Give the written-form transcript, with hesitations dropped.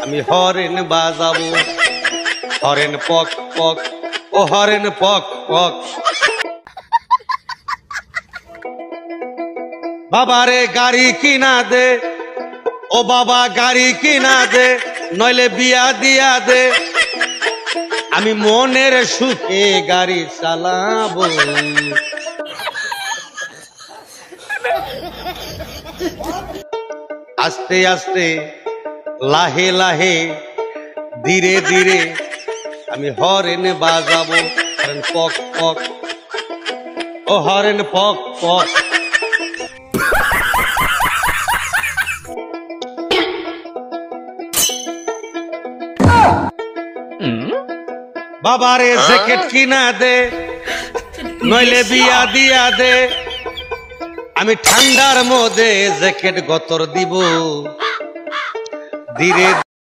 আমি হরেন বাজাবো, হরেন পক পক, ও হরেন পক পক। বাবারে গাড়ি কিনা দে, ও বাবা গাড়ি কিনা দে, নইলে বিয়া দিয়া দে, আমি মনের সুখে গাড়ি চালাবো। আস্তে আস্তে লাহে লাহে ধীরে ধীরে আমি হরেন বাজাবো, হরেন পক পক, ও হরেন পক পক। বাবারে জ্যাকেট কিনা দে, নইলে বিয়া দিয়া দে, আমি ঠান্ডার মধ্যে জ্যাকেট গতর দিব। ধীরে